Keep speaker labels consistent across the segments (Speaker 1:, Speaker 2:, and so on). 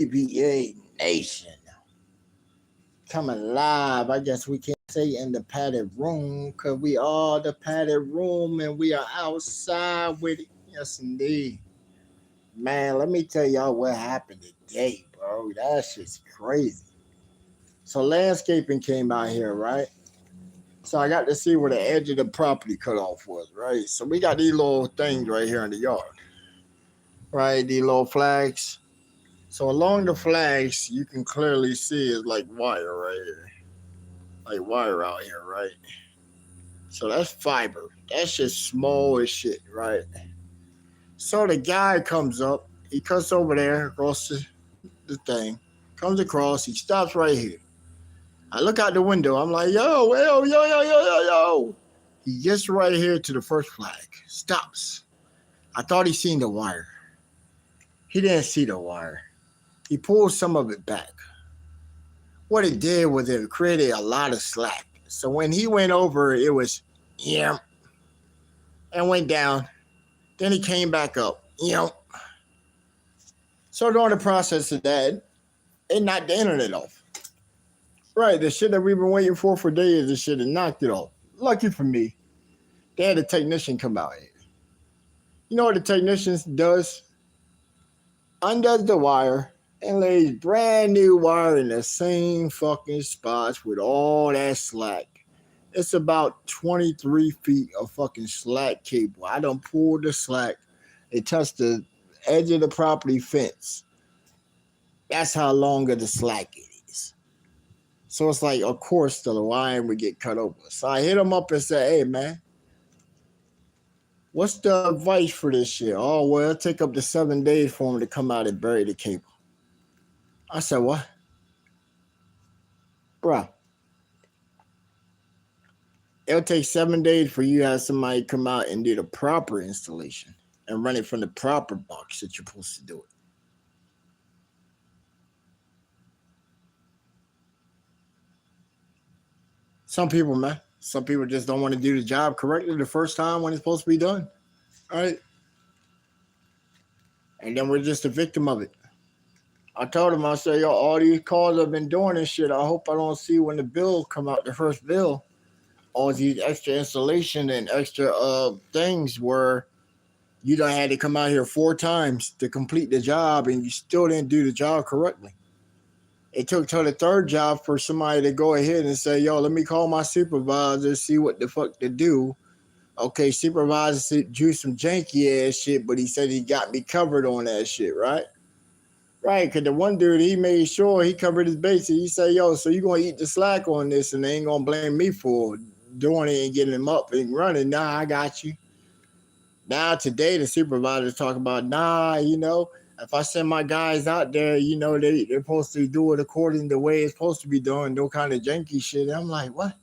Speaker 1: TBA Nation coming live. I guess we can't say in the padded room because we are the padded room and we are outside with it. Yes, indeed. Man, let me tell y'all what happened today, bro. That shit's crazy. So, landscaping came out here, right? So, I got to see where the edge of the property cut off was, right? So, we got these little things right here in the yard, right? These little flags. So along the flags, you can clearly see it's like wire right here, like wire out here, right? So that's fiber. That's just small as shit, right? So the guy comes up, he cuts over there across the thing, comes across, he stops right here. I look out the window, I'm like, yo. He gets right here to the first flag, stops. I thought he seen the wire. He didn't see the wire. He pulled some of it back. What it did was it created a lot of slack. So when he went over, it was, yeah, and went down. Then he came back up, So during the process of that, it knocked the internet off. Right, the shit that we've been waiting for days, the shit that knocked it off. Lucky for me, they had a technician come out here. You know what the technician does? Undoes the wire and lays brand new wire in the same fucking spots with all that slack. It's about 23 feet of fucking slack cable. I done pulled the slack. It touched the edge of the property fence. That's how long of the slack it is. So it's like, of course, the line would get cut over. So I hit him up and said, hey, man, what's the advice for this shit? Oh, well, it'll take up to 7 days for him to come out and bury the cable. I said, what? Bruh. It'll take 7 days for you to have somebody come out and do the proper installation and run it from the proper box that you're supposed to do it. Some people just don't want to do the job correctly the first time when it's supposed to be done. All right? And then we're just a victim of it. I told him, I said, yo, all these calls I've been doing this shit, I hope I don't see when the bill come out, the first bill, all these extra installation and extra things where you done had to come out here 4 times to complete the job and you still didn't do the job correctly. It took till the 3rd job for somebody to go ahead and say, yo, let me call my supervisor, see what the fuck to do. Okay, supervisor drew some janky ass shit, but he said he got me covered on that shit, right? Right, because the one dude, he made sure he covered his bases. He said, yo, so you're going to eat the slack on this and they ain't going to blame me for doing it and getting him up and running. Nah, I got you. Now, today, the supervisor's talking about, if I send my guys out there, they're supposed to do it according to the way it's supposed to be done, no kind of janky shit. And I'm like, what?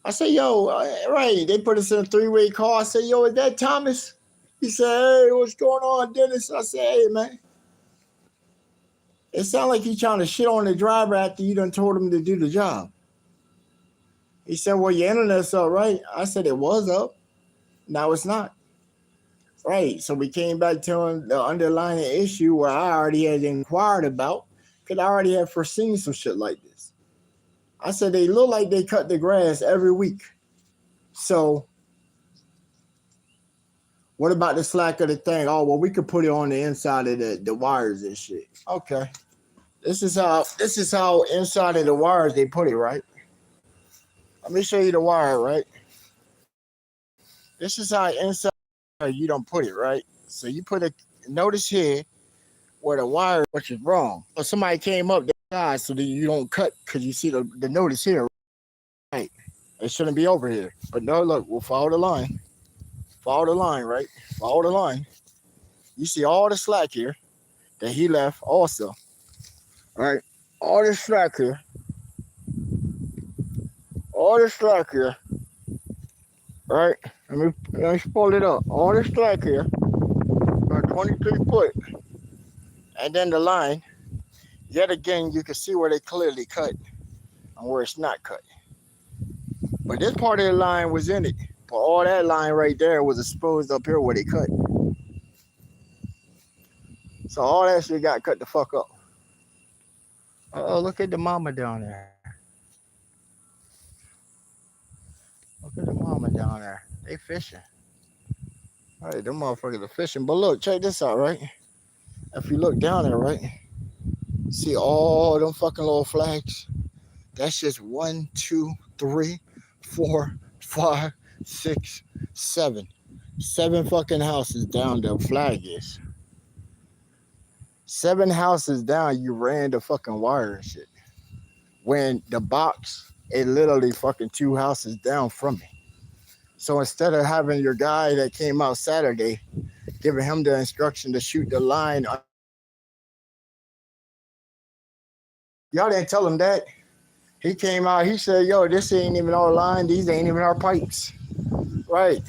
Speaker 1: I said, yo, right, they put us in a 3-way call. I said, yo, is that Thomas? He said, hey, what's going on, Dennis? I said, hey, man. It sounds like he's trying to shit on the driver after you done told him to do the job. He said, well, your internet's up, right? I said, it was up. Now it's not. Right. So we came back to the underlying issue where I already had inquired about because I already had foreseen some shit like this. I said, they look like they cut the grass every week. So what about the slack of the thing? Oh, well, we could put it on the inside of the wires and shit. Okay. This is how inside of the wires they put it, right? Let me show you the wire, right? This is how inside you don't put it, right? So you put a notice here where the wire, which is wrong. Or somebody came up the side so that you don't cut because you see the notice here, right? It shouldn't be over here. But no, look, we'll follow the line. Follow the line, right? Follow the line. You see all the slack here that he left also. All right? All this slack here. All this slack here. All right? Let me pull it up. All this slack here. About 23 foot. And then the line. Yet again, you can see where they clearly cut and where it's not cut. But this part of the line was in it. But all that line right there was exposed up here where they cut. So all that shit got cut the fuck up. Oh, look at the mama down there. Look at the mama down there. They fishing. All right, them motherfuckers are fishing. But look, check this out, right? If you look down there, right? See all them fucking little flags? That's just 1, 2, 3, 4, 5, 6, 7. 7 fucking houses down the flag is. 7 houses down, you ran the fucking wire and shit. When the box is literally fucking 2 houses down from me. So instead of having your guy that came out Saturday, giving him the instruction to shoot the line, y'all didn't tell him that. He came out, he said, yo, this ain't even our line, these ain't even our pipes. Right.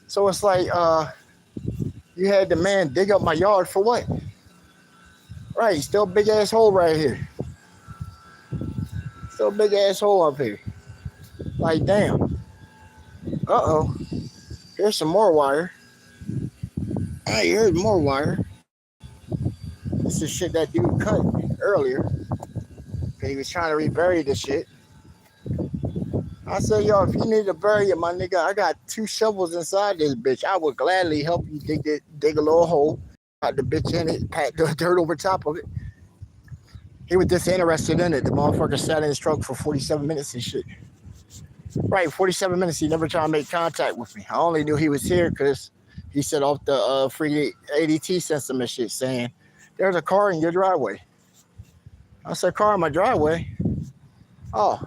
Speaker 1: So it's like, you had the man dig up my yard for what? Right, still big ass hole right here. Still big ass hole up here. Like, damn. Uh-oh. Here's some more wire. Hey, here's more wire. This is shit that dude cut earlier. Because he was trying to rebury the shit. I said, yo, if you need to bury it, my nigga, I got 2 shovels inside this bitch. I would gladly help you dig a little hole, put the bitch in it, pat the dirt over top of it. He was disinterested in it. The motherfucker sat in his truck for 47 minutes and shit. Right, 47 minutes. He never tried to make contact with me. I only knew he was here because he set off the free ADT system and shit saying, there's a car in your driveway. I said, car in my driveway? Oh,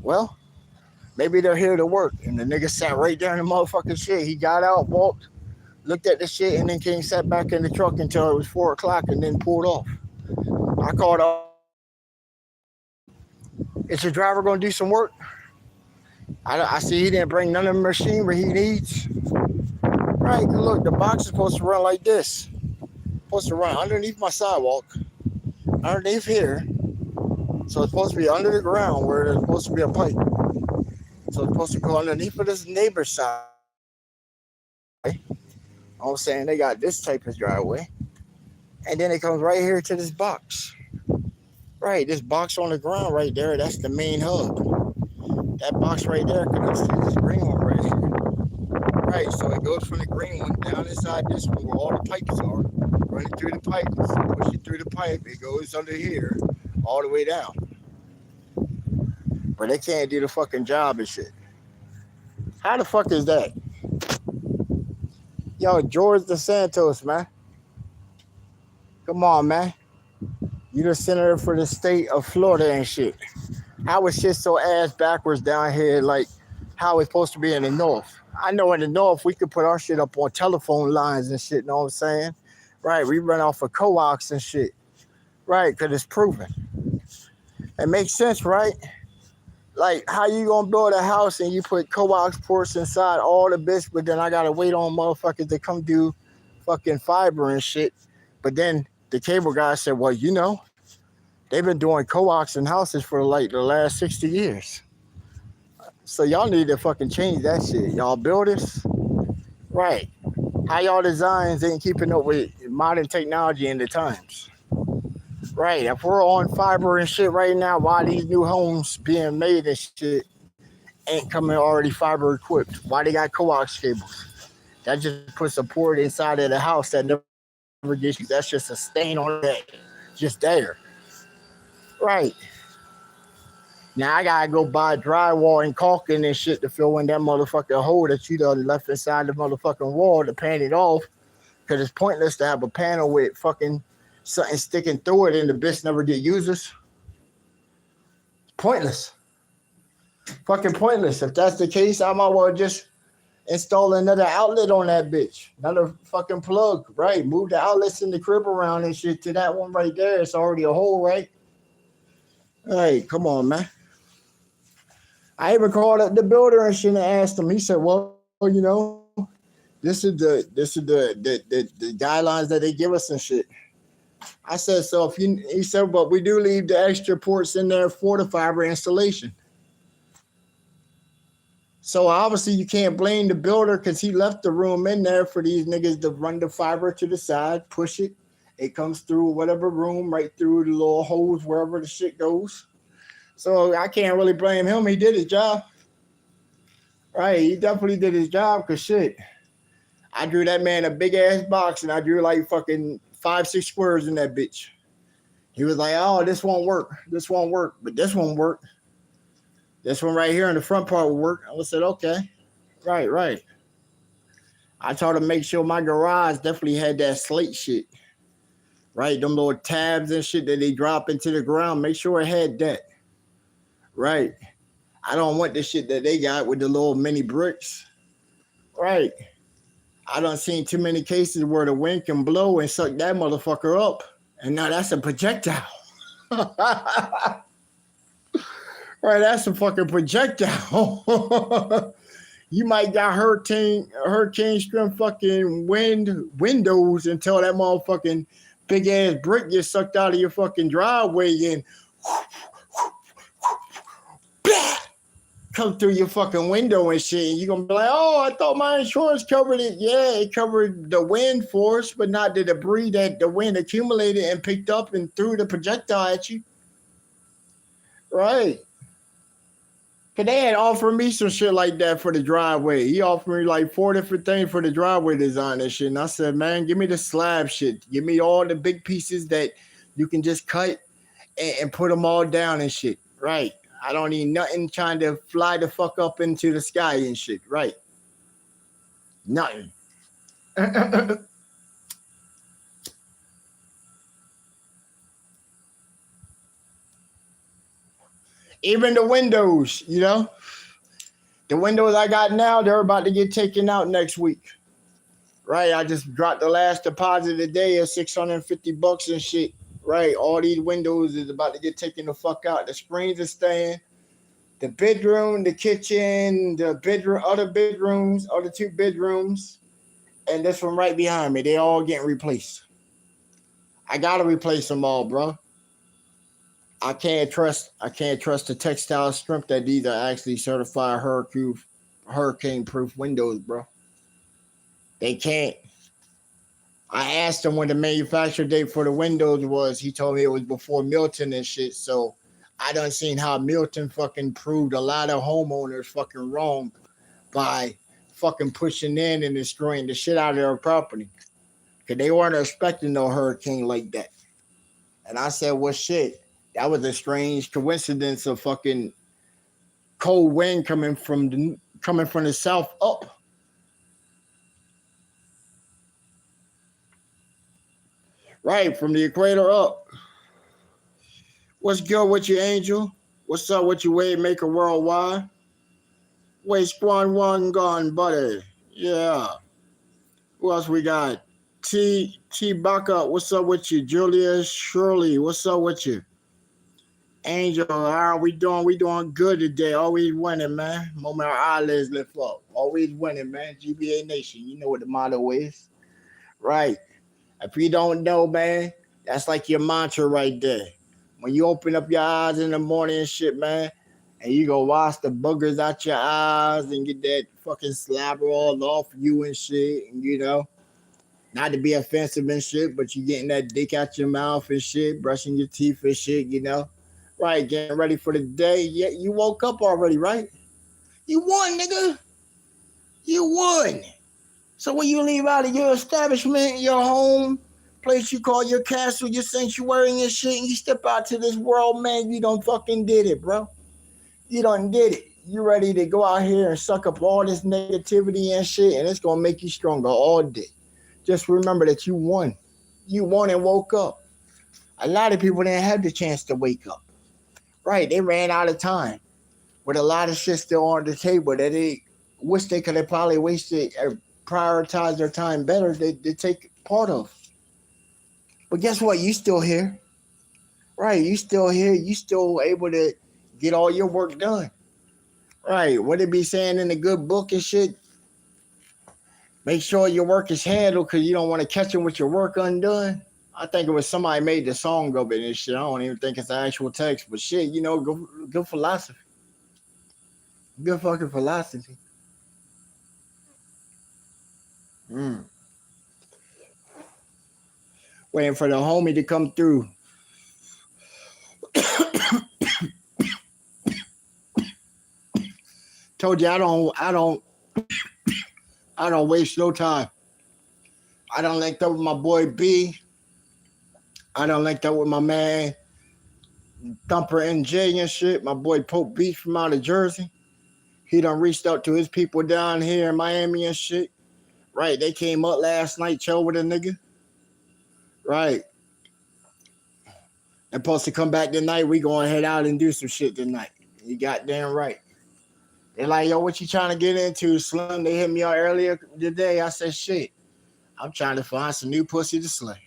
Speaker 1: well, maybe they're here to work. And the nigga sat right there in the motherfucking shit. He got out, walked, looked at the shit, and then came sat back in the truck until it was 4 o'clock and then pulled off. I called off. Is your driver going to do some work? I see he didn't bring none of the machinery he needs. Right, look, the box is supposed to run like this. Supposed to run underneath my sidewalk, underneath here. So it's supposed to be under the ground where there's supposed to be a pipe. So it's supposed to go underneath of this neighbor's side. I'm saying they got this type of driveway. And then it comes right here to this box. Right, this box on the ground right there, that's the main hub. That box right there connects to this green one right here. Right, so it goes from the green one down inside this one where all the pipes are. Running through the pipe, push it through the pipe, it goes under here, all the way down. But they can't do the fucking job and shit. How the fuck is that? Yo, George DeSantos, man. Come on, man. You the senator for the state of Florida and shit. How is shit so ass backwards down here like how it's supposed to be in the north? I know in the north we could put our shit up on telephone lines and shit, know what I'm saying? Right, we run off of coax and shit. Right, because it's proven. It makes sense, right? Like, how you gonna build a house and you put coax ports inside all the bits, but then I gotta wait on motherfuckers to come do fucking fiber and shit. But then the cable guy said, well, you know, they've been doing coax in houses for like the last 60 years. So y'all need to fucking change that shit. Y'all builders, right? How y'all designs ain't keeping up with modern technology in the times. Right, if we're on fiber and shit right now, why these new homes being made and shit ain't coming already fiber equipped? Why they got coax cables? That just puts a port inside of the house that never gets used. That's just a stain on that, just there. Right. Now I gotta go buy drywall and caulking and shit to fill in that motherfucking hole that you done left inside the motherfucking wall to pan it off. Cause it's pointless to have a panel with fucking something sticking through it and the bitch never get users. Pointless. Fucking pointless. If that's the case, I might well just install another outlet on that bitch. Another fucking plug, right? Move the outlets in the crib around and shit to that one right there. It's already a hole, right? Hey, come on, man. I even called up the builder and shit and asked him. He said, well, you know, this is the guidelines that they give us and shit. I said, so if you, he said, but we do leave the extra ports in there for the fiber installation. So obviously you can't blame the builder because he left the room in there for these niggas to run the fiber to the side, push it. It comes through whatever room, right through the little holes wherever the shit goes. So I can't really blame him. He did his job. Right, he definitely did his job because shit. I drew that man a big ass box and I drew like fucking 5-6 squares in that bitch. He was like, oh, this won't work. This won't work. But this won't work. This one right here in the front part will work. I said, okay. Right. I told him to make sure my garage definitely had that slate shit. Right, them little tabs and shit that they drop into the ground. Make sure it had that. Right. I don't want the shit that they got with the little mini bricks. Right. I done seen too many cases where the wind can blow and suck that motherfucker up. And now that's a projectile. Right, that's a fucking projectile. You might got hurricane strength fucking windows until that motherfucking big ass brick gets sucked out of your fucking driveway and come through your fucking window and shit, and you're gonna be like, oh, I thought my insurance covered it. Yeah, it covered the wind force, but not the debris that the wind accumulated and picked up and threw the projectile at you. Right. Cause they had offered me some shit like that for the driveway. He offered me like 4 different things for the driveway design and shit. And I said, man, give me the slab shit. Give me all the big pieces that you can just cut and put them all down and shit. Right. I don't need nothing trying to fly the fuck up into the sky and shit. Right. Nothing. Even the windows, you know? The windows I got now, they're about to get taken out next week. Right. I just dropped the last deposit today of $650 and shit. Right. All these windows is about to get taken the fuck out. The screens are staying. The bedroom, the kitchen, the bedroom, other bedrooms, other 2 bedrooms, and this one right behind me. They all getting replaced. I gotta replace them all, bro. I can't trust the textile strength that these are actually certified hurricane proof windows, bro. They can't. I asked him when the manufacture date for the windows was. He told me it was before Milton and shit. So I done seen how Milton fucking proved a lot of homeowners fucking wrong by fucking pushing in and destroying the shit out of their property. Because they weren't expecting no hurricane like that. And I said, well, shit, that was a strange coincidence of fucking cold wind coming from the south up. Right, from the equator up. What's good with you, Angel? What's up with you, Wave Maker Worldwide? Wait, Squan One Gone, buddy. Yeah. Who else we got? T Baka, what's up with you? Julia Shirley, what's up with you? Angel, how are we doing? We doing good today. Always winning, man. Moment our eyelids lift up. Always winning, man. GBA Nation. You know what the motto is. Right. If you don't know, man, that's like your mantra right there. When you open up your eyes in the morning and shit, man, and you go wash the boogers out your eyes and get that fucking slobber all off you and shit, and you know, not to be offensive and shit, but you getting that dick out your mouth and shit, brushing your teeth and shit, you know. Right, getting ready for the day. Yeah, you woke up already, right? You won, nigga. You won. So when you leave out of your establishment, your home, place you call your castle, your sanctuary and shit, and you step out to this world, man, you done fucking did it, bro. You done did it. You ready to go out here and suck up all this negativity and shit, and it's going to make you stronger all day. Just remember that you won. You won and woke up. A lot of people didn't have the chance to wake up. Right, they ran out of time. With a lot of shit still on the table that they wish they could have probably wasted or prioritized their time better to take part of. But guess what? You still here. Right, you still here. You still able to get all your work done. Right, what it be saying in the good book and shit? Make sure your work is handled because you don't want to catch them with your work undone. I think it was somebody made the song of it and shit. I don't even think it's the actual text, but shit, you know, good philosophy. Good fucking philosophy. Mm. Waiting for the homie to come through. Told you I don't waste no time. I don't link up with my boy B. I don't link up with my man Thumper NJ and shit. My boy Pope Beach from out of Jersey. He done reached out to his people down here in Miami and shit. Right, they came up last night, chill with a nigga. Right. They're supposed to come back tonight. We gonna head out and do some shit tonight. You goddamn right. They're like, yo, what you trying to get into, Slim? They hit me out earlier today. I said, shit, I'm trying to find some new pussy to slay.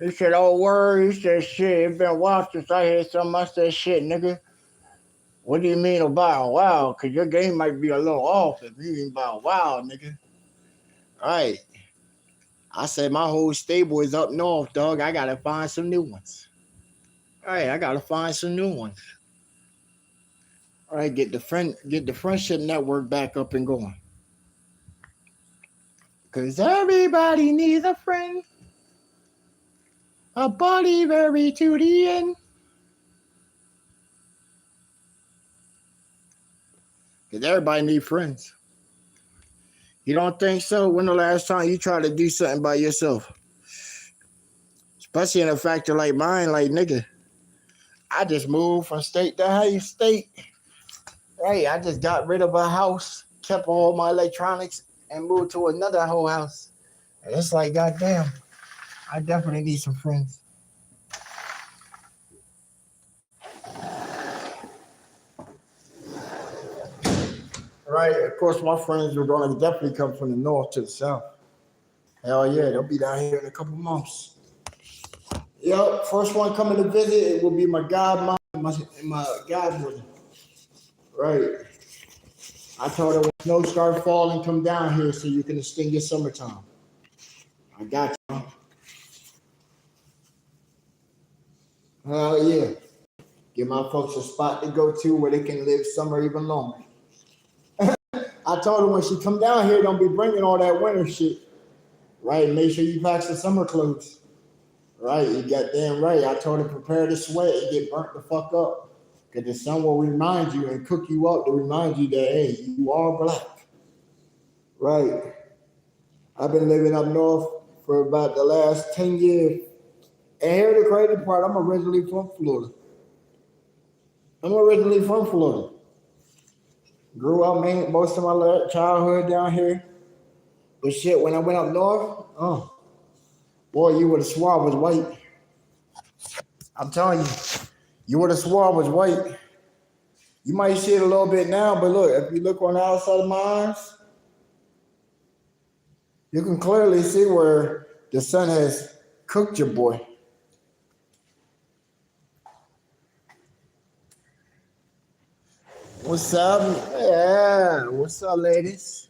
Speaker 1: He said, oh, word. He said, shit, it's been a while since I heard something. I said, shit, nigga. What do you mean about a while? Because your game might be a little off if you mean about a while, nigga. All right. I said, my whole stable is up north, dog. I got to find some new ones. All right, I got to find some new ones. All right, get the friendship network back up and going. Because everybody needs a friend. A buddy very to the end. Because everybody needs friends. You don't think so? When the last time you tried to do something by yourself? Especially in a factor like mine, like, nigga, I just moved from state to state. Right, I just got rid of a house, kept all my electronics, and moved to another whole house. And it's like, goddamn, I definitely need some friends. Right, of course, my friends are going to definitely come from the north to the south. Hell yeah, they'll be down here in a couple months. Yep, first one coming to visit, it will be my godmom and my godmother. Right. I told her when snow starts falling, come down here so you can extend your summertime. I got you. Hell yeah. Give my folks a spot to go to where they can live summer even longer. I told her when she come down here, don't be bringing all that winter shit. Right, make sure you pack some summer clothes. Right, you got damn right. I told her prepare to sweat and get burnt the fuck up. Because the sun will remind you and cook you up to remind you that, hey, you are black. Right. I've been living up north for about the last 10 years. And here's the crazy part, I'm originally from Florida. Grew up most of my childhood down here. But shit, when I went up north, boy, you would have swore I was white. I'm telling you, you would have swore I was white. You might see it a little bit now, but look, if you look on the outside of my eyes, you can clearly see where the sun has cooked your boy. What's up? Yeah, what's up, ladies?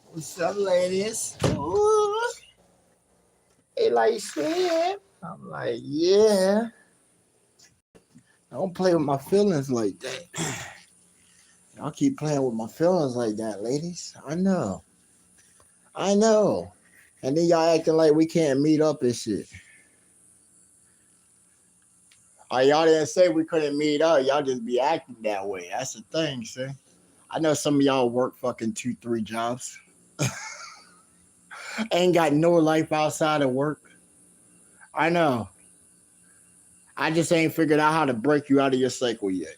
Speaker 1: What's up, ladies? Ooh, they like shit. I'm like, yeah. I don't play with my feelings like that. Y'all keep playing with my feelings like that, ladies. I know. And then y'all acting like we can't meet up and shit. Y'all didn't say we couldn't meet up. Y'all just be acting that way. That's the thing, see? I know some of y'all work fucking 2-3 jobs. Ain't got no life outside of work. I know. I just ain't figured out how to break you out of your cycle yet.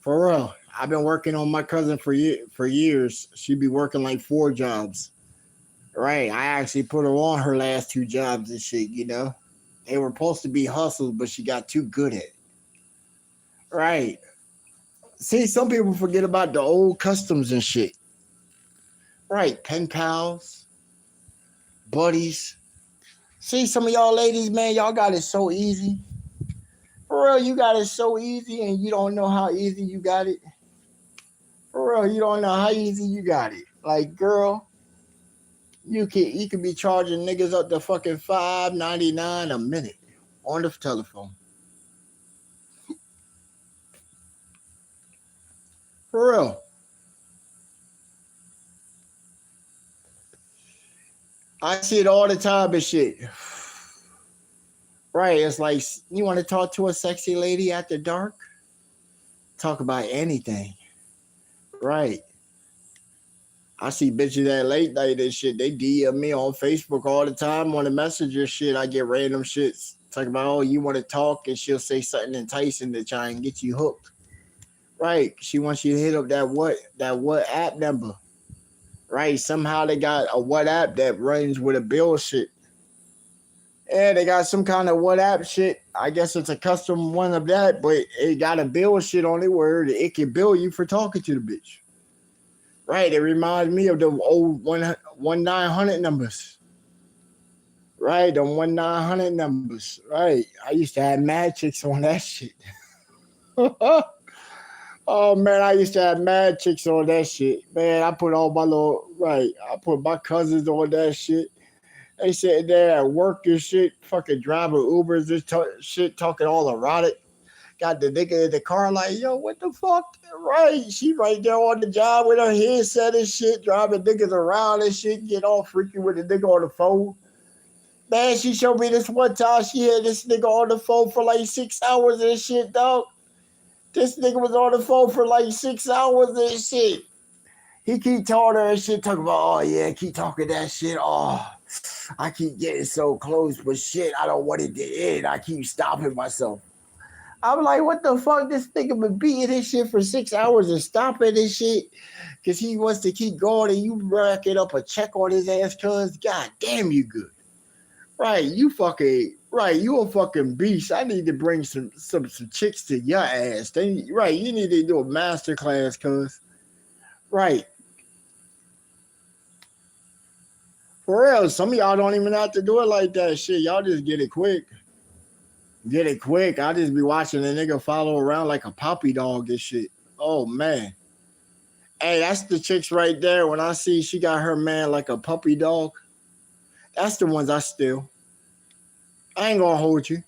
Speaker 1: For real. I've been working on my cousin for years. She be working like 4 jobs. Right. I actually put her on her last 2 jobs and shit, you know. They were supposed to be hustles, but she got too good at it. Right. See, some people forget about the old customs and shit. Right. Pen pals, buddies. See, some of y'all ladies, man, y'all got it so easy. For real, you got it so easy and you don't know how easy you got it. For real, you don't know how easy you got it. Like, girl, you could be charging niggas up to fucking $5.99 a minute on the telephone. For real. I see it all the time and shit. Right. It's like, you want to talk to a sexy lady after dark? Talk about anything. Right. I see bitches at late night and shit. They DM me on Facebook all the time on the messenger shit. I get random shits. Talk about, oh, you want to talk? And she'll say something enticing to try and get you hooked. Right. She wants you to hit up that what app number. Right. Somehow they got a what app that runs with a bill shit. Yeah, they got some kind of WhatsApp shit. I guess it's a custom one of that, but it got a bill shit on it where it can bill you for talking to the bitch. Right, it reminds me of the old 1-900 numbers. Right, the 1-900 numbers. Right, I used to have mad chicks on that shit. Oh man, I used to have mad chicks on that shit. Man, I put all my little I put my cousins on that shit. They sitting there at work and shit, fucking driving Ubers, this shit, talking all erotic. Got the nigga in the car like, yo, what the fuck? Right, she right there on the job with her headset and shit, driving niggas around and shit, get all freaky with the nigga on the phone. Man, she showed me this one time, she had this nigga on the phone for like 6 hours and shit, dog. This nigga was on the phone for like 6 hours and shit. He keep telling her and shit, talking about, oh yeah, keep talking that shit. Oh, I keep getting so close, but shit, I don't want it to end. I keep stopping myself. I'm like, what the fuck? This nigga been beating this shit for 6 hours and stopping this shit because he wants to keep going and you racking up a check on his ass, cuz god damn you good. Right, you fucking right, you a fucking beast. I need to bring some chicks to your ass. Right, you need to do a master class, cuz. Right. For real, some of y'all don't even have to do it like that shit. Y'all just get it quick. Get it quick. I just be watching a nigga follow around like a puppy dog and shit. Oh man. Hey, that's the chicks right there. When I see she got her man like a puppy dog, that's the ones I steal. I ain't gonna hold you.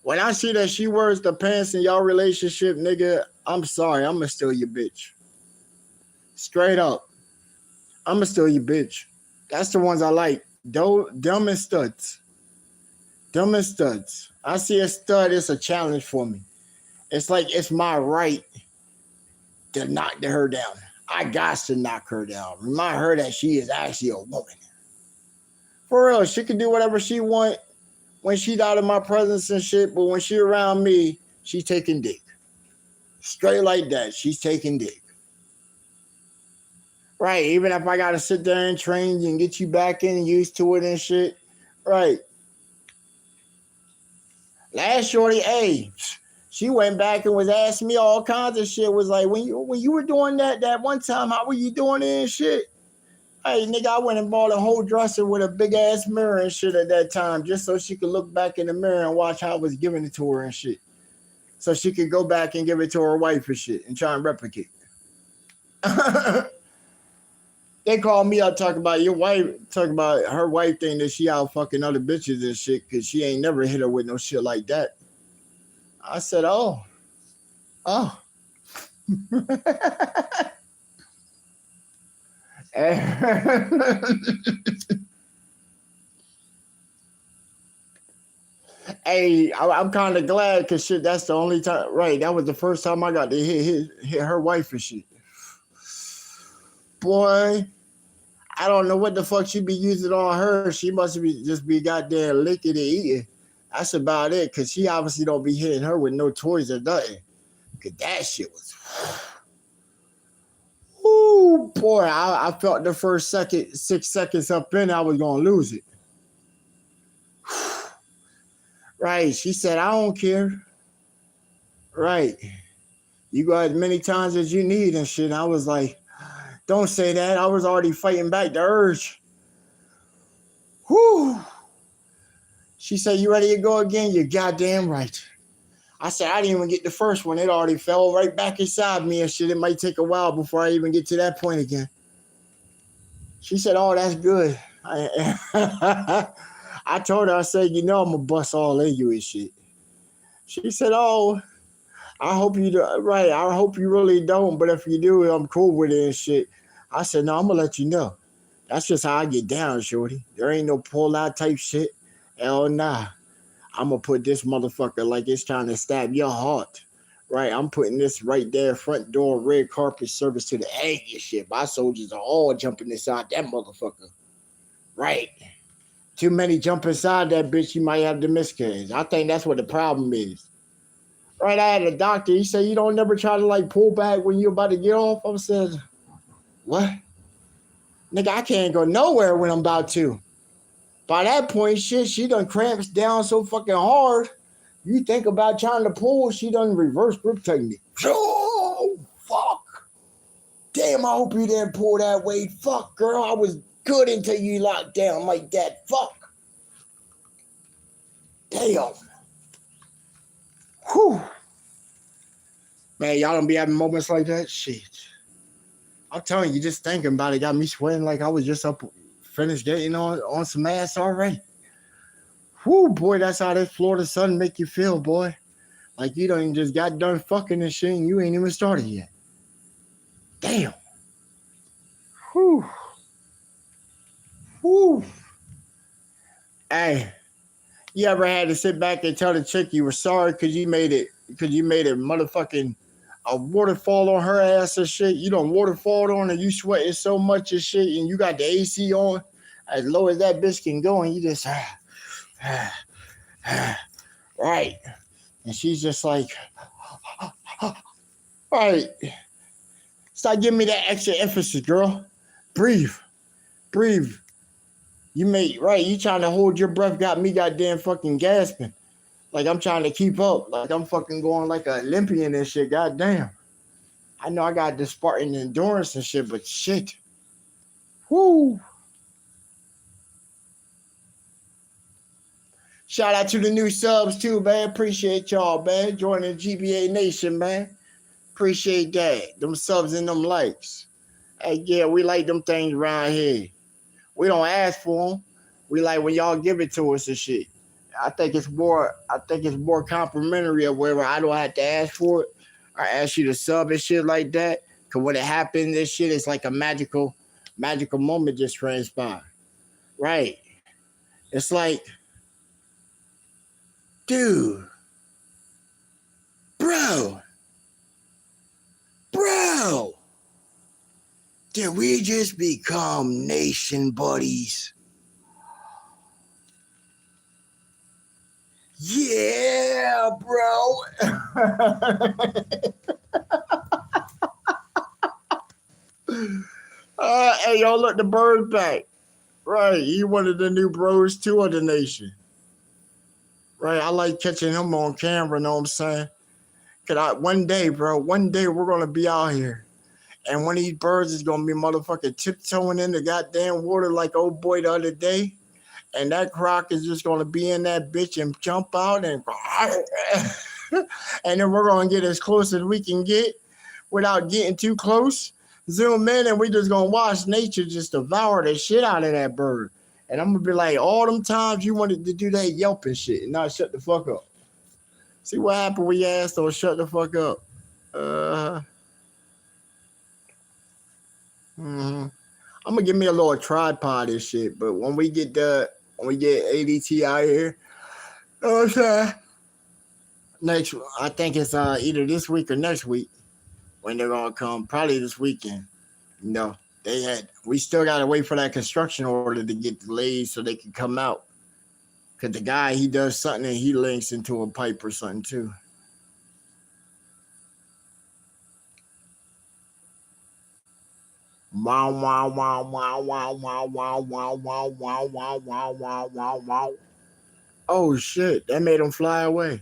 Speaker 1: When I see that she wears the pants in y'all relationship, nigga, I'm sorry. I'ma steal your bitch. Straight up. I'ma steal your bitch. That's the ones I like. Dumb and studs. Dumb and studs. I see a stud, it's a challenge for me. It's like it's my right to knock her down. I got to knock her down. Remind her that she is actually a woman. For real, she can do whatever she want when she's out of my presence and shit, but when she around me, she's taking dick. Straight like that, she's taking dick. Right, even if I gotta sit there and train you and get you back in and used to it and shit. Right. Last shorty, hey, she went back and was asking me all kinds of shit. Was like, when you were doing that one time, how were you doing it and shit? Hey, nigga, I went and bought a whole dresser with a big ass mirror and shit at that time, just so she could look back in the mirror and watch how I was giving it to her and shit. So she could go back and give it to her wife and shit and try and replicate. They called me up talking about your wife, talking about her wife thing that she out fucking other bitches and shit because she ain't never hit her with no shit like that. I said, oh. Hey, I'm kind of glad because shit, that's the only time, right? That was the first time I got to hit her wife and shit. Boy, I don't know what the fuck she be using on her. She must be just be goddamn licking and eating. That's about it, because she obviously don't be hitting her with no toys or nothing. Because that shit was... Ooh, boy, I felt the first 6 seconds up in, I was going to lose it. Right, she said, I don't care. Right. You go as many times as you need and shit. I was like, don't say that. I was already fighting back the urge. Whew. She said, you ready to go again? You're goddamn right. I said, I didn't even get the first one. It already fell right back inside me and shit. It might take a while before I even get to that point again. She said, oh, that's good. I told her, I said, you know I'm going to bust all in you and shit. She said, oh, I hope you do, right. I hope you really don't, but if you do, I'm cool with it and shit. I said, no, I'm gonna let you know. That's just how I get down, shorty. There ain't no pull out type shit. Hell nah. I'm gonna put this motherfucker like it's trying to stab your heart. Right, I'm putting this right there, front door, red carpet service to the egg and shit. My soldiers are all jumping inside that motherfucker. Right. Too many jump inside that bitch, you might have the miscarriage. I think that's what the problem is. Right, I had a doctor, he said, you don't never try to like pull back when you're about to get off. I said, what? Nigga, I can't go nowhere when I'm about to. By that point, shit, she done cramps down so fucking hard. You think about trying to pull, she done reverse grip technique. Oh, fuck. Damn, I hope you didn't pull that weight. Fuck, girl, I was good until you locked down like that. Fuck. Damn. Whew. Man, y'all don't be having moments like that? Shit. I'm telling you, just thinking about it got me sweating like I was just up, finished getting on some ass already. Whoo, boy, that's how that Florida sun make you feel, boy. Like you done just got done fucking and shit and you ain't even started yet. Damn. Whew. Whew. Hey, you ever had to sit back and tell the chick you were sorry because you made it motherfucking a waterfall on her ass and shit? You done waterfalled on and you sweating so much and shit and you got the AC on as low as that bitch can go and you just right. And she's just like, right. Stop giving me that extra emphasis, girl. Breathe. Breathe. You trying to hold your breath, got me goddamn fucking gasping. Like I'm trying to keep up. Like I'm fucking going like an Olympian and shit, goddamn. I know I got this Spartan endurance and shit, but shit. Whoo. Shout out to the new subs too, man. Appreciate y'all, man. Joining GBA Nation, man. Appreciate that. Them subs and them likes. Hey, yeah, we like them things around here. We don't ask for them. We like when y'all give it to us and shit. I think it's more complimentary of where I don't have to ask for it. I ask you to sub and shit like that. Cause when it happens, this shit is like a magical moment just transpired. Right. It's like, dude, bro, did we just become nation buddies? Yeah, bro. Hey, y'all, look, the bird back. Right, he one of the new bros too of the nation. Right, I like catching him on camera, know what I'm saying? One day, bro, we're gonna be out here. And one of these birds is gonna be motherfucking tiptoeing in the goddamn water like old boy the other day. And that croc is just gonna be in that bitch and jump out and and then we're gonna get as close as we can get without getting too close. Zoom in and we just gonna watch nature just devour the shit out of that bird. And I'm gonna be like, all them times you wanted to do that yelping shit and not shut the fuck up. See what happened when your ass don't shut the fuck up. I'm gonna give me a little tripod and shit, but when we get ADT out here, you know what I'm saying? I think it's either this week or next week when they're gonna come. Probably this weekend. You know, we still gotta wait for that construction order to get delayed so they can come out. Cause the guy, he does something and he links into a pipe or something too. Wow, wow, wow, wow, wow, wow, wow, wow, wow, wow, wow, wow, wow, wow, wow. Oh shit, that made him fly away.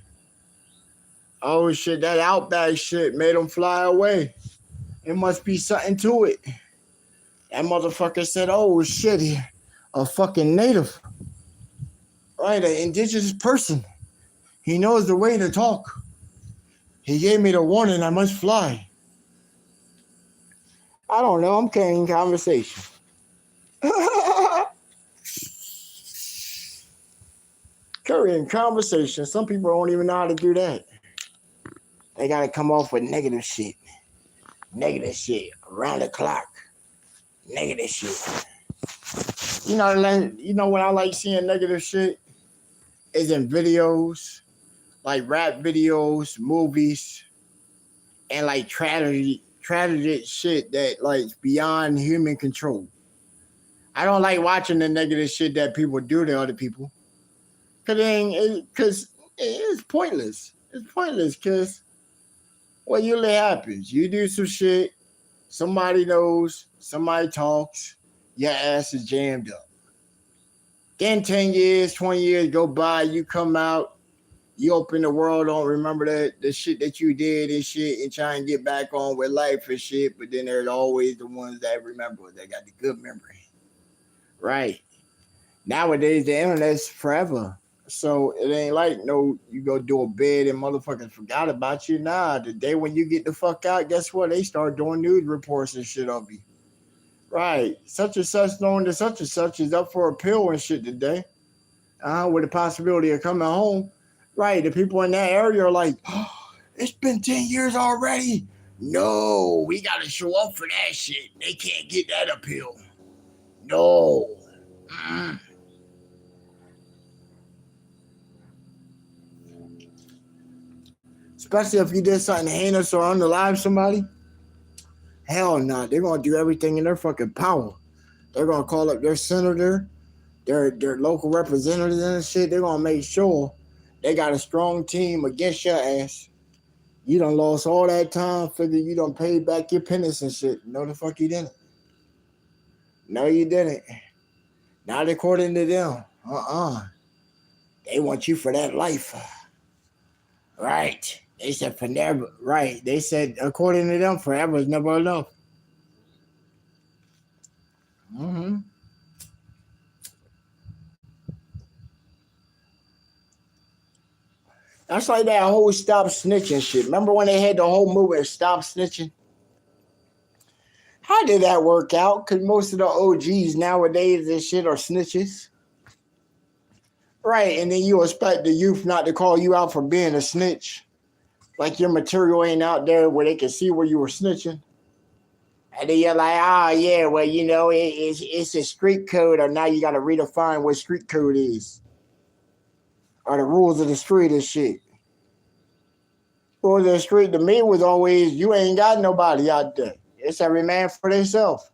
Speaker 1: Oh shit, that outback shit made him fly away. It must be something to it. That motherfucker said, oh shit, a fucking native. Right, an indigenous person. He knows the way to talk. He gave me the warning I must fly. I don't know, I'm carrying conversation. Carrying conversation. Some people don't even know how to do that. They gotta come off with negative shit. Negative shit. Around the clock. Negative shit. What I like seeing negative shit is in videos, like rap videos, movies, and like tragedy shit that like beyond human control. I don't like watching the negative shit that people do to other people. Cause it's pointless. It's pointless because what usually happens, you do some shit, somebody knows, somebody talks, your ass is jammed up. Then 10 years, 20 years go by, you come out, you open the world, don't remember the shit that you did and shit, and try and get back on with life and shit, but then there's always the ones that remember, that got the good memory. Right. Nowadays, the internet's forever. So it ain't like you go do a bid and motherfuckers forgot about you. Nah, the day when you get the fuck out, guess what? They start doing news reports and shit of you. Right. Such and such known to such and such is up for appeal and shit today. With the possibility of coming home. Right. The people in that area are like, oh, it's been 10 years already. No, we got to show up for that shit. They can't get that appeal. No. Mm. Especially if you did something heinous or unalive somebody. Hell no. They're going to do everything in their fucking power. They're going to call up their senator, their local representatives and shit. They're going to make sure they got a strong team against your ass. You done lost all that time, figure you done paid back your penance and shit. No, the fuck you didn't. No, you didn't. Not according to them. They want you for that life. Right. They said for never. Right. They said according to them, forever is never enough. Mm-hmm. That's like that whole stop snitching shit. Remember when they had the whole movement stop snitching? How did that work out? Because most of the OGs nowadays and shit are snitches. Right, and then you expect the youth not to call you out for being a snitch. Like your material ain't out there where they can see where you were snitching. And then you're like, yeah, well, it's a street code, or now you got to redefine what street code is. Or the rules of the street and shit. Rules of the street to me was always, you ain't got nobody out there. It's every man for themselves.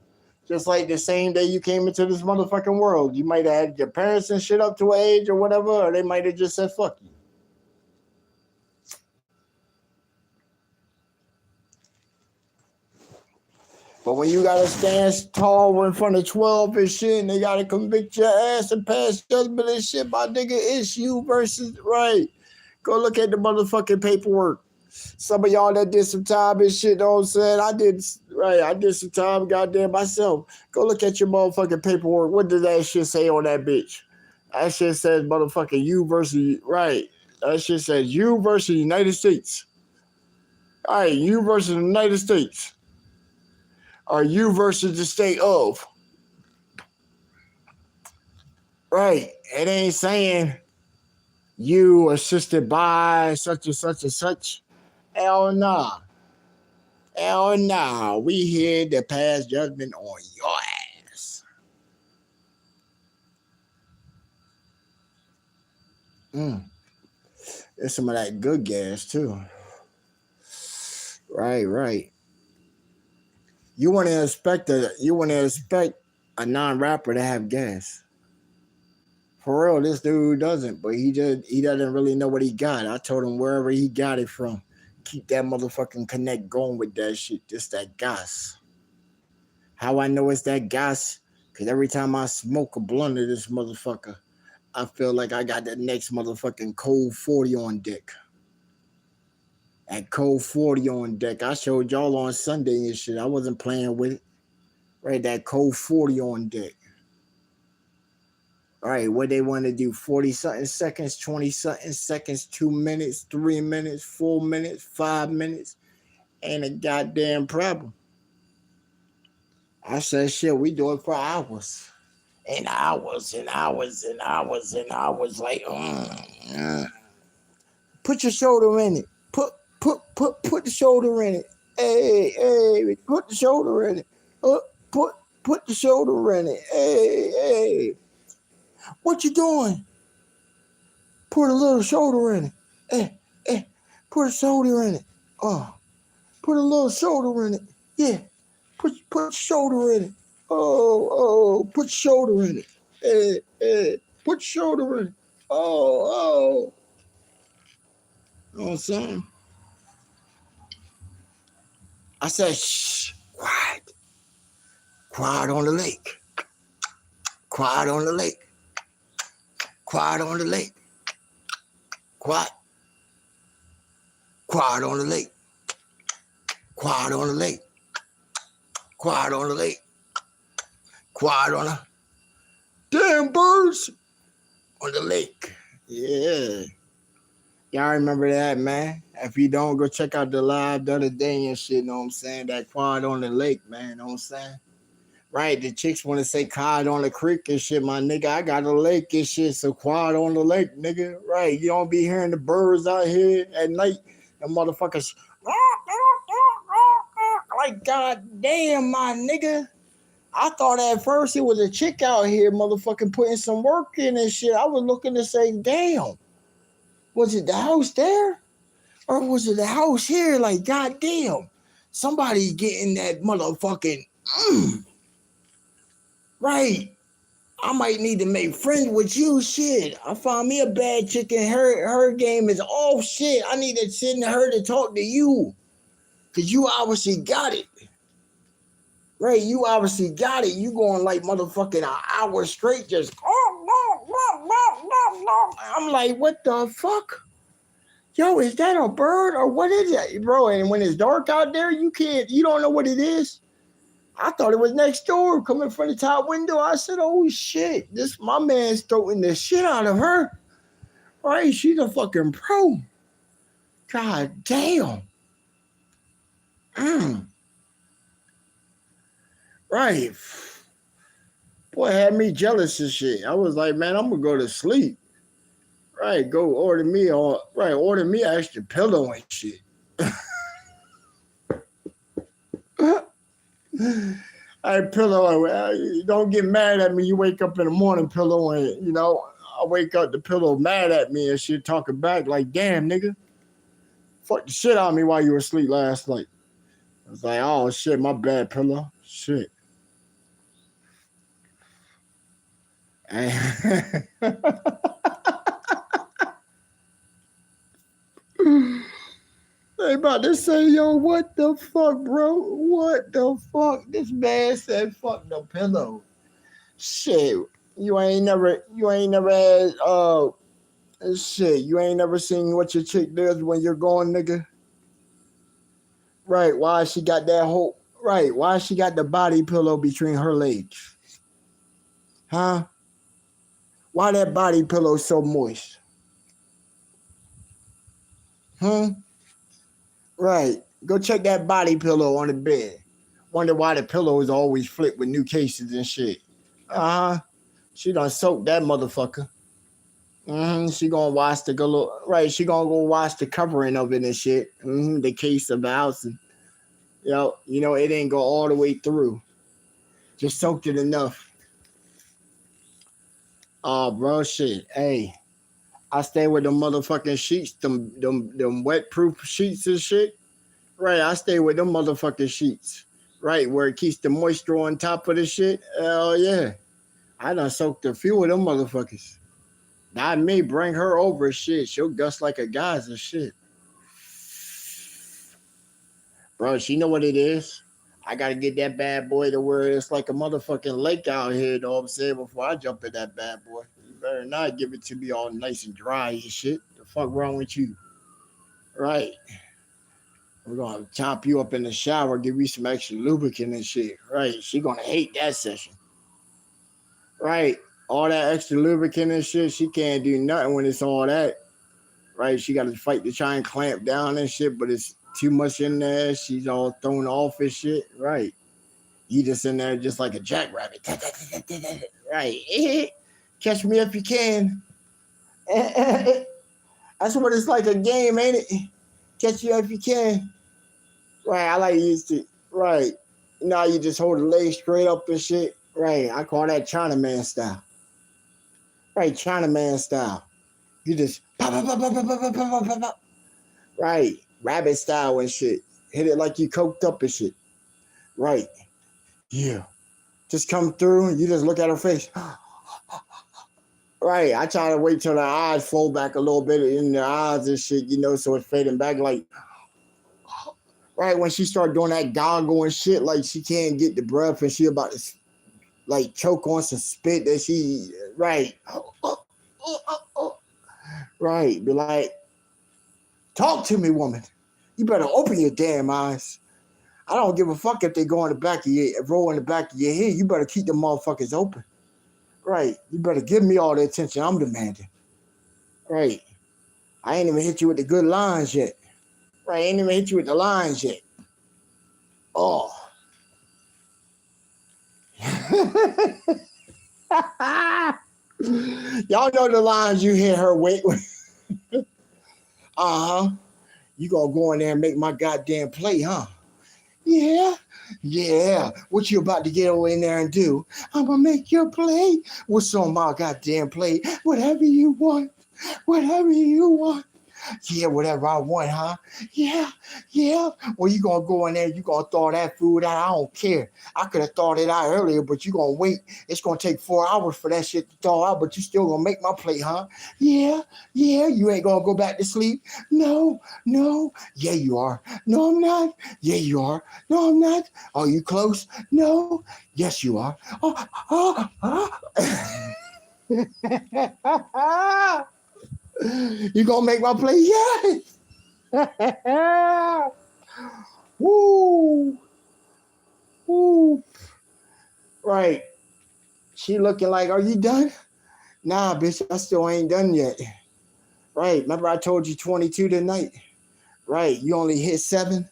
Speaker 1: Just like the same day you came into this motherfucking world. You might have had your parents and shit up to an age or whatever, or they might have just said, fuck you. But when you gotta stand tall in front of 12 and shit, and they gotta convict your ass and pass judgment and shit, my nigga, it's you versus, right. Go look at the motherfucking paperwork. Some of y'all that did some time and shit, know what I'm saying? I did some time, goddamn myself. Go look at your motherfucking paperwork. What does that shit say on that bitch? That shit says motherfucking you versus, right. That shit says you versus United States. All right, you versus the United States. Or you versus the state of. Right. It ain't saying you assisted by such and such and such. Hell nah. Hell nah. We here to pass judgment on your ass. There's some of that good gas too. Right. You want to expect a non-rapper to have gas. For real, this dude doesn't, but he doesn't really know what he got. I told him wherever he got it from, keep that motherfucking connect going with that shit. Just that gas. How I know it's that gas? Because every time I smoke a blunt of this motherfucker, I feel like I got the next motherfucking cold 40 on deck. That cold 40 on deck. I showed y'all on Sunday and shit. I wasn't playing with it. Right, that cold 40 on deck. All right, what they want to do, 40-something seconds, 20-something seconds, 2 minutes, 3 minutes, 4 minutes, 5 minutes. Ain't a goddamn problem. I said, shit, we do it for hours. And hours and hours and hours and hours. Like, put your shoulder in it. Put Put the shoulder in it. Hey, put the shoulder in it. Put the shoulder in it. Hey. What you doing? Put a little shoulder in it. Hey. Put a shoulder in it. Put a little shoulder in it. Yeah. Put shoulder in it. Put shoulder in it. Hey. Put shoulder in it. Oh. You know what I'm saying? I said, shh, quiet. Quiet on the lake. Quiet on the lake. Quiet on the lake. Quiet. Quiet on the lake. Quiet on the lake. Quiet on the lake. Quiet on the damn birds on the lake. Yeah. Y'all remember that, man? If you don't, go check out the live the other day and shit, know what I'm saying? That quiet on the lake, man, know what I'm saying? Right, the chicks want to say quiet on the creek and shit, my nigga. I got a lake and shit, so quiet on the lake, nigga. Right, you don't be hearing the birds out here at night. The motherfuckers, like, goddamn, my nigga. I thought at first it was a chick out here motherfucking putting some work in and shit. I was looking to say, damn, was it the house there? Or was it the house here? Like, goddamn, somebody getting that motherfucking, right. I might need to make friends with you, shit. I found me a bad chick and her game is off, shit. I need to send her to talk to you. Because you obviously got it. Right, you obviously got it. You going like motherfucking an hour straight just, I'm like, what the fuck? Yo, is that a bird or what is that, bro? And when it's dark out there, you don't know what it is. I thought it was next door, coming from the top window. I said, oh shit, my man's throwing the shit out of her. Right, she's a fucking pro. God damn. Right. Boy, had me jealous and shit. I was like, man, I'm gonna go to sleep. Right, go order me an extra pillow and shit. Hey, pillow, don't get mad at me. You wake up in the morning, pillow, and, I wake up, the pillow mad at me and shit, talking back like, damn, nigga. Fuck the shit out of me while you were asleep last night. I was like, oh, shit, my bad, pillow. Shit. They about to say, yo, what the fuck, bro? What the fuck? This man said, fuck the pillow. Shit, you ain't never had, shit, you ain't never seen what your chick does when you're going, nigga? Right, why she got the body pillow between her legs? Huh? Why that body pillow so moist? Right. Go check that body pillow on the bed. Wonder why the pillow is always flipped with new cases and shit. She done soaked that motherfucker. She gonna wash she gonna go wash the covering of it and shit. The case of the house. And, it ain't go all the way through. Just soaked it enough. Oh, bro, shit. Hey, I stay with them motherfucking sheets, them wet-proof sheets and shit. Right, I stay with them motherfucking sheets. Right, where it keeps the moisture on top of the shit. Hell yeah. I done soaked a few of them motherfuckers. Not me, bring her over shit. She'll gust like a geyser shit. Bro, she know what it is. I gotta get that bad boy to where it's like a motherfucking lake out here, you know what I'm saying, before I jump in that bad boy. You better not give it to me all nice and dry and shit. The fuck wrong with you? Right. We're gonna chop you up in the shower, give you some extra lubricant and shit. Right. She gonna hate that session. Right. All that extra lubricant and shit, she can't do nothing when it's all that. Right. She gotta fight to try and clamp down and shit, but it's too much in there. She's all thrown off and shit. Right. You just in there just like a jackrabbit. Right. Catch me if you can. That's what it's like, a game, ain't it? Catch you if you can. Right, I like used to. Right. Now you just hold the leg straight up and shit. Right, I call that Chinaman style. Right, Chinaman style. You just pop, pop, pop, pop, pop, pop, pop, pop, pop, pop. Right, rabbit style and shit. Hit it like you coked up and shit. Right, yeah. Just come through and you just look at her face. Right, I try to wait till the eyes fold back a little bit in the eyes and shit, so it's fading back like. Right, when she start doing that goggle and shit, like she can't get the breath and she about to like choke on some spit that she, right. Right, be like, talk to me, woman. You better open your damn eyes. I don't give a fuck if they go in the back of your, roll in the back of your head. You better keep them motherfuckers open. Right, you better give me all the attention I'm demanding. Right, I ain't even hit you with the good lines yet. Right, I ain't even hit you with the lines yet. Oh. Y'all know the lines you hit her with. Uh-huh. You gonna go in there and make my goddamn play, huh? Yeah. Yeah. What you about to get over in there and do? I'm gonna make your play. What's on my goddamn plate? Whatever you want. Whatever you want. Yeah, whatever I want, huh? Yeah. Well, you gonna go in there, you gonna thaw that food out. I don't care. I could have thawed it out earlier, but you gonna wait. It's gonna take 4 hours for that shit to thaw out, but you still gonna make my plate, huh? Yeah. You ain't gonna go back to sleep? No. Yeah, you are. No, I'm not. Yeah, you are. No, I'm not. Are you close? No. Yes, you are. You gonna make my play? Yes. Woo. Right. She looking like, are you done? Nah, bitch, I still ain't done yet. Right. Remember I told you 22 tonight? Right. You only hit 7?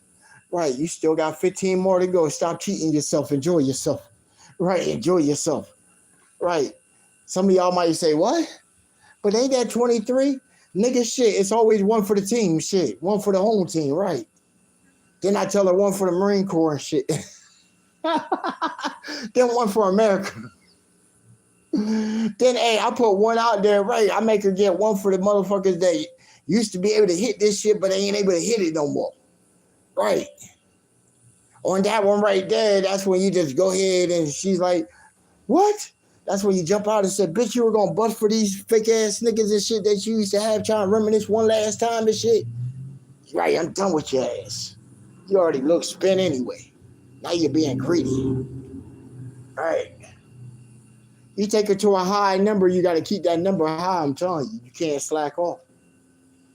Speaker 1: Right. You still got 15 more to go. Stop cheating yourself. Enjoy yourself. Right. Enjoy yourself. Right. Some of y'all might say, what? But ain't that 23? Nigga, shit, it's always one for the team, shit. One for the home team, right. Then I tell her one for the Marine Corps and shit. Then one for America. Then, hey, I put one out there, right. I make her get one for the motherfuckers that used to be able to hit this shit, but they ain't able to hit it no more. Right. On that one right there, that's when you just go ahead and she's like, what? That's when you jump out and say, bitch, you were going to bust for these fake ass niggas and shit that you used to have trying to reminisce one last time and shit. Right, I'm done with your ass. You already look spent anyway. Now you're being greedy. Right. You take her to a high number, you got to keep that number high, I'm telling you. You can't slack off.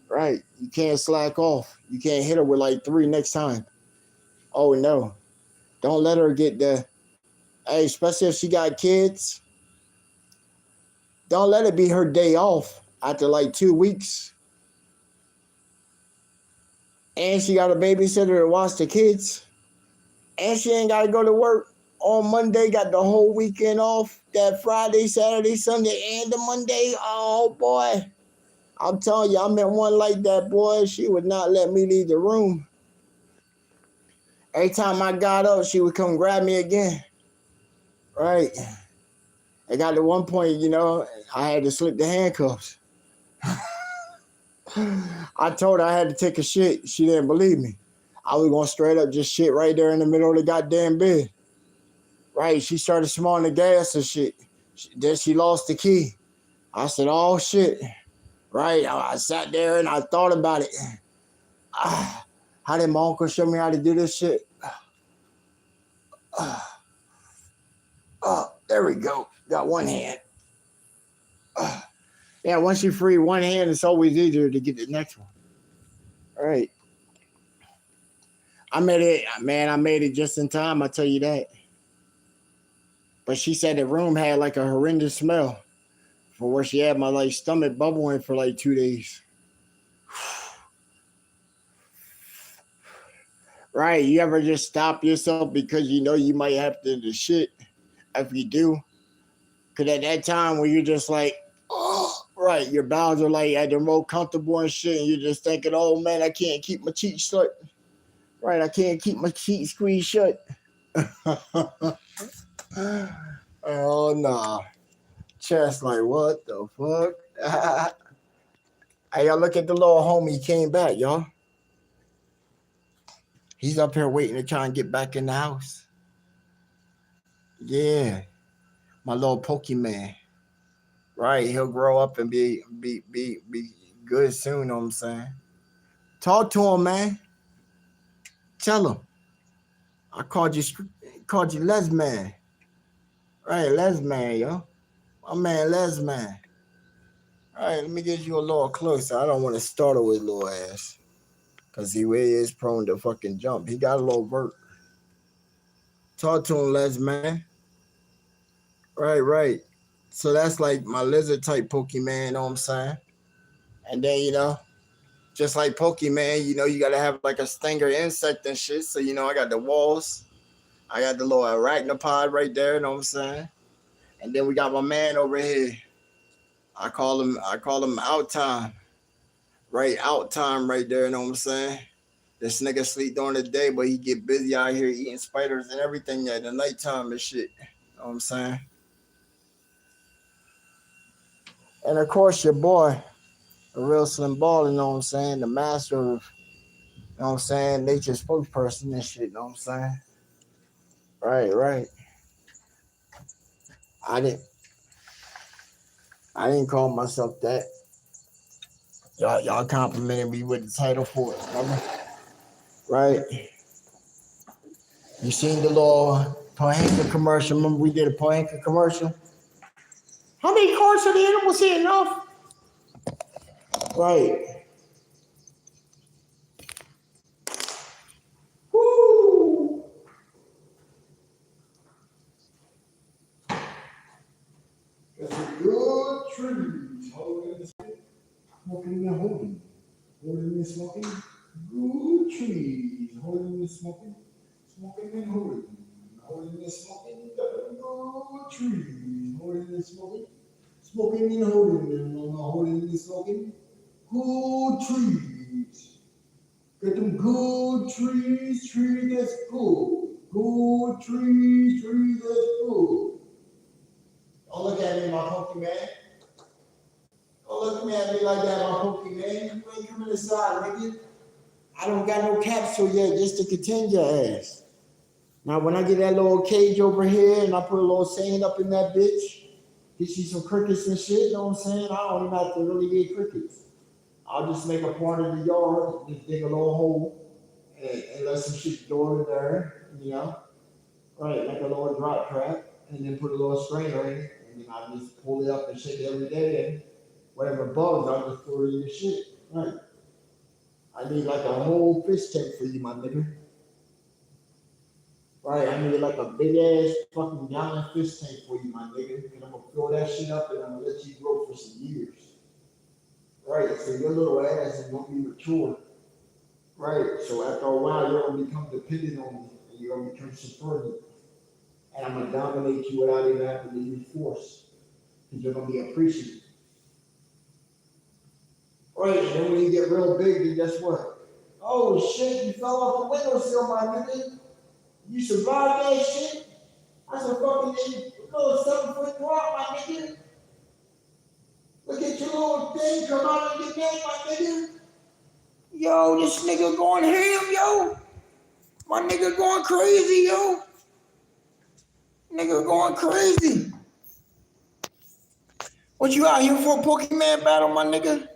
Speaker 1: Right. You can't slack off. You can't hit her with like 3 next time. Oh, no. Don't let her get hey, especially if she got kids. Don't let it be her day off after like 2 weeks. And she got a babysitter to watch the kids. And she ain't got to go to work on Monday. Got the whole weekend off. That Friday, Saturday, Sunday, and the Monday. Oh, boy. I'm telling you, I met one like that, boy. She would not let me leave the room. Every time I got up, she would come grab me again. Right. It got to one point, I had to slip the handcuffs. I told her I had to take a shit. She didn't believe me. I was going straight up just shit right there in the middle of the goddamn bed. Right. She started smelling the gas and shit. Then she lost the key. I said, oh, shit. Right. I sat there and I thought about it. How did my uncle show me how to do this shit? There we go. Got one hand. Yeah, once you free one hand, it's always easier to get the next one. All right. I made it just in time, I tell you that. But she said the room had like a horrendous smell for where she had my like stomach bubbling for like 2 days. Right. You ever just stop yourself because you might have to do shit? If you do. Because at that time when you're just like, oh, Right, your bowels are like at the most comfortable and shit, and you're just thinking, oh man, I can't keep my cheeks shut. Right, I can't keep my cheeks squeezed shut. Oh nah. Chest like what the fuck? Hey, y'all look at the little homie, he came back, y'all. He's up here waiting to try and get back in the house. Yeah. My little Pokemon. Right, he'll grow up and be good soon, know what I'm saying? Talk to him, man. Tell him. I called you lesman. Right, lesman, yo. My man lesman. Alright, let me get you a little closer. I don't want to startle his little ass. Cause he really is prone to fucking jump. He got a little vert. Talk to him, lesman. Right. So that's like my lizard type Pokemon, you know what I'm saying? And then, just like Pokemon, you gotta have like a stinger insect and shit. So, I got the walls. I got the little arachnopod right there, you know what I'm saying? And then we got my man over here. I call him out time. Right, out time right there, you know what I'm saying? This nigga sleep during the day, but he get busy out here eating spiders and everything at the nighttime and shit. You know what I'm saying? And of course your boy, a real slim ball, you know what I'm saying? The master of, you know what I'm saying, nature's spokesperson and shit, you know what I'm saying? Right. I didn't call myself that. Y'all complimented me with the title for it, remember? Right. You seen the little Pohanka commercial? Remember we did a Pohanka commercial? How many cards are the animals here enough? Right. Woo! That's a good tree. Smoking and holding. Holding and smoking. Good trees. Holding and smoking. Smoking and holding. Holding and smoking. Good trees. Holding and smoking. Smoking and holding. Holding and smoking. Good trees. Get them good trees. Trees that's good. Good trees. Trees that's good. Don't look at me, my Pokemon. Don't look at me like that, my Pokemon. You ain't coming inside, nigga. I don't got no capsule yet just to contain your ass. Now, when I get that little cage over here and I put a little sand up in that bitch, get you some crickets and shit, you know what I'm saying? I don't even have to really get crickets. I'll just make a part of the yard, just dig a little hole and let some shit go in there, Right, like a little drop trap, and then put a little strainer in it, and then I just pull it up and shit every day, and whatever bugs, I'll just throw it in the shit. Right. I need like a whole fish tank for you, my nigga. Right, I need like a big ass fucking gallon fish tank for you, my nigga. And I'm gonna fill that shit up and I'm gonna let you grow for some years. Right, so your little ass is gonna be mature. Right, so after a while you're gonna become dependent on me and you're gonna become subservient. And I'm gonna dominate you without even having to use force. Because you're gonna be appreciative. Right, and then when you get real big, then guess what? Oh shit, you fell off the windowsill, my nigga. You survived that shit? That's a fucking little 7-foot drop, my nigga. Look at your little thing come out of your neck, my nigga. Yo, this nigga going ham, yo. My nigga going crazy, yo. Nigga going crazy. What you out here for a Pokemon battle, my nigga?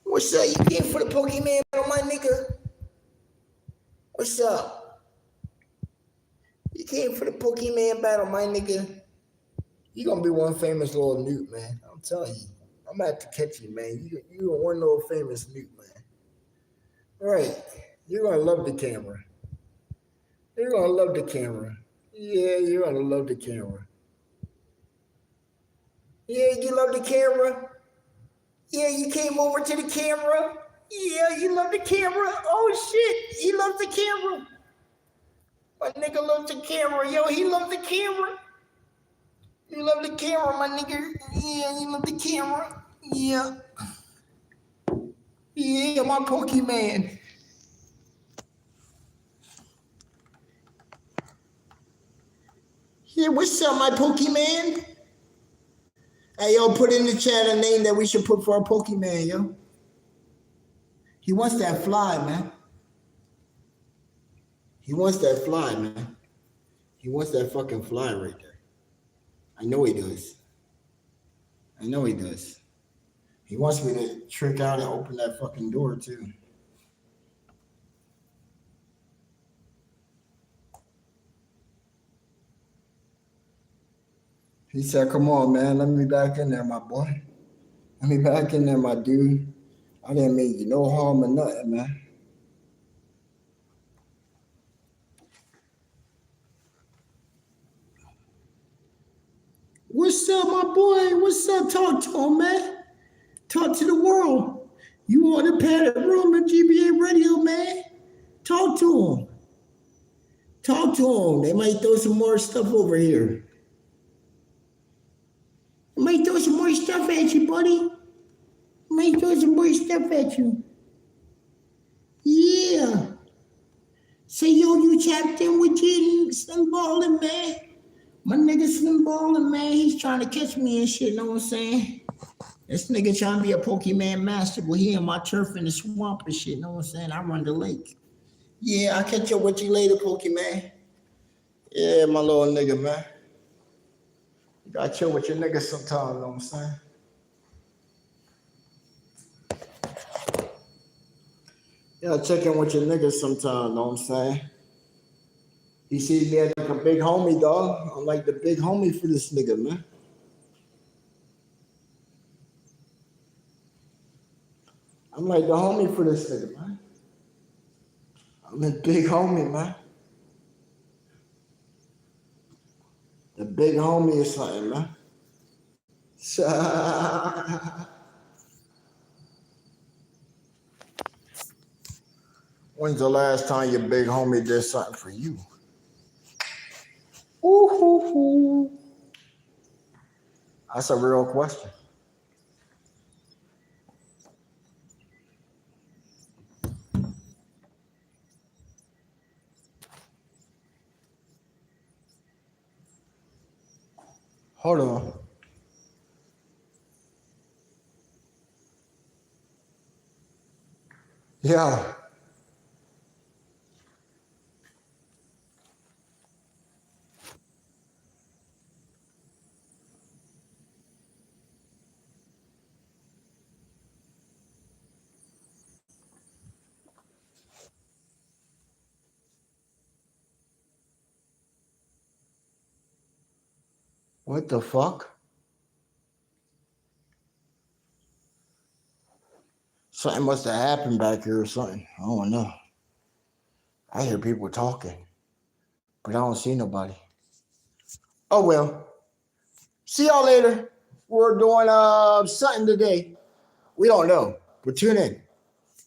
Speaker 1: What's up? You came for the Pokemon battle, my nigga? What's up? You came for the Pokemon battle, my nigga. You gonna be one famous little newt, man. I'm telling you. I'm gonna have to catch you, man. You one little famous newt, man. Right. You're gonna love the camera. You're gonna love the camera. Yeah, you're gonna love the camera. Yeah, you love the camera. Yeah, you came over to the camera. Yeah, you love the camera. Oh shit, he loves the camera. My nigga loves the camera. Yo, he loves the camera. You love the camera, my nigga. Yeah, you love the camera. Yeah. Yeah, my Pokemon. Yeah, what's up, my Pokemon? Hey, yo, put in the chat a name that we should put for our Pokemon, yo. He wants that fly, man. He wants that fly, man. He wants that fucking fly right there. I know he does. I know he does. He wants me to trick out and open that fucking door, too. He said, come on, man. Let me back in there, my boy. Let me back in there, my dude. I didn't mean you no harm or nothing, man. What's up, my boy? What's up? Talk to him, man. Talk to the world. You on the padded room at GBA Radio, man. Talk to him. Talk to him. They might throw some more stuff over here. They might throw some more stuff at you, buddy. They might throw some more stuff at you. Yeah. Say, yo, you tapped in with G Slim Ballin', man. My nigga Slim Ballin', man, he's trying to catch me and shit, know what I'm saying? This nigga trying to be a Pokemon master, but he in my turf in the swamp and shit, know what I'm saying? I run the lake. Yeah, I'll catch up with you later, Pokemon. Yeah, my little nigga, man. You gotta chill with your niggas sometime, know what I'm saying? Yeah, check in with your niggas sometime, know what I'm saying? He sees me as like a big homie, dog. I'm like the big homie for this nigga, man. I'm like the homie for this nigga, man. I'm a big homie, man. The big homie is something, man. When's the last time your big homie did something for you? Ooh. That's a real question. Hold on. Yeah. What the fuck? Something must have happened back here or something. I don't know. I hear people talking, but I don't see nobody. Oh well. See y'all later. We're doing something today. We don't know, but tune in.